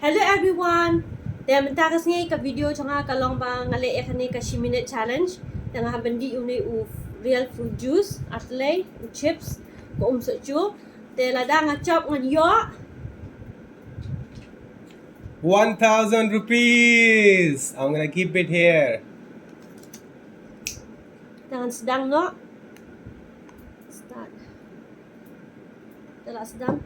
Hello everyone. Then mentakas ngay ka video nga kalong bang ngale ekane ka 10-minute challenge. Then nga bandi unay u real fruit juice atlay u chips ko sa chu. Then lada nga chop nga yo. 1,000 rupees. I'm gonna keep it here. Dengan sedang no. Start. Telah sedang.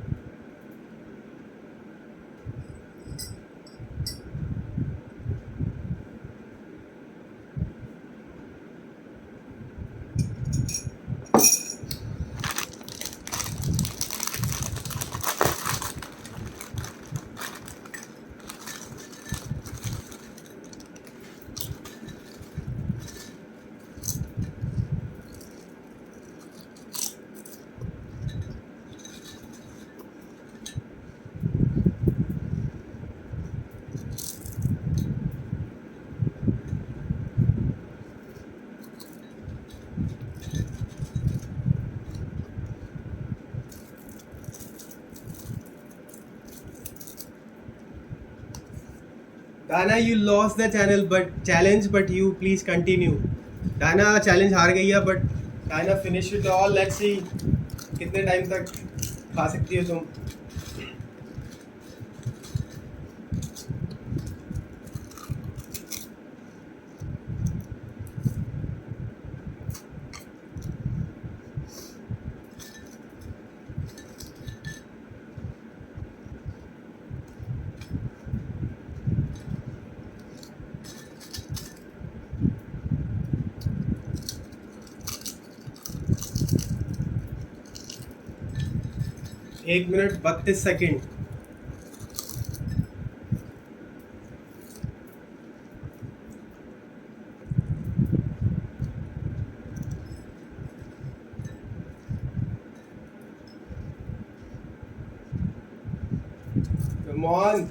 Dana, you lost the challenge, but you please continue. Dana challenge हार गई है, but Dana finish it all. Let's see कितने time तक खा सकती हो तुम. एक minute 32 second. Come on.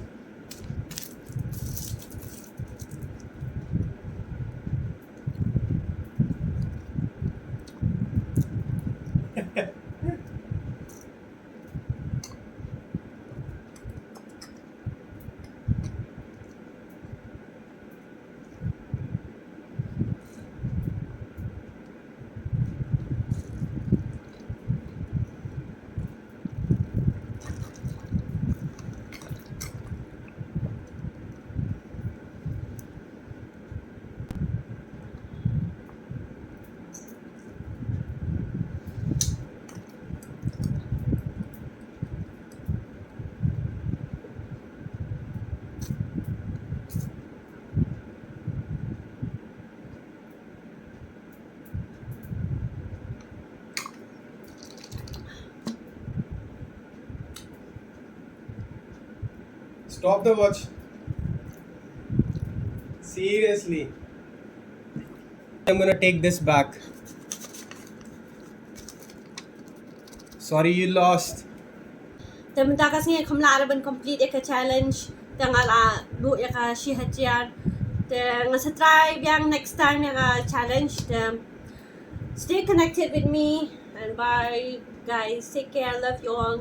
Stop the watch. Seriously. I'm gonna take this back. Sorry you lost. Then mentakas ngay kamla araban complete eka challenge. Then ala bu eka shihachian. Then nga sa try yang next time eka challenge. Then stay connected with me and bye guys. Take care. Love you all.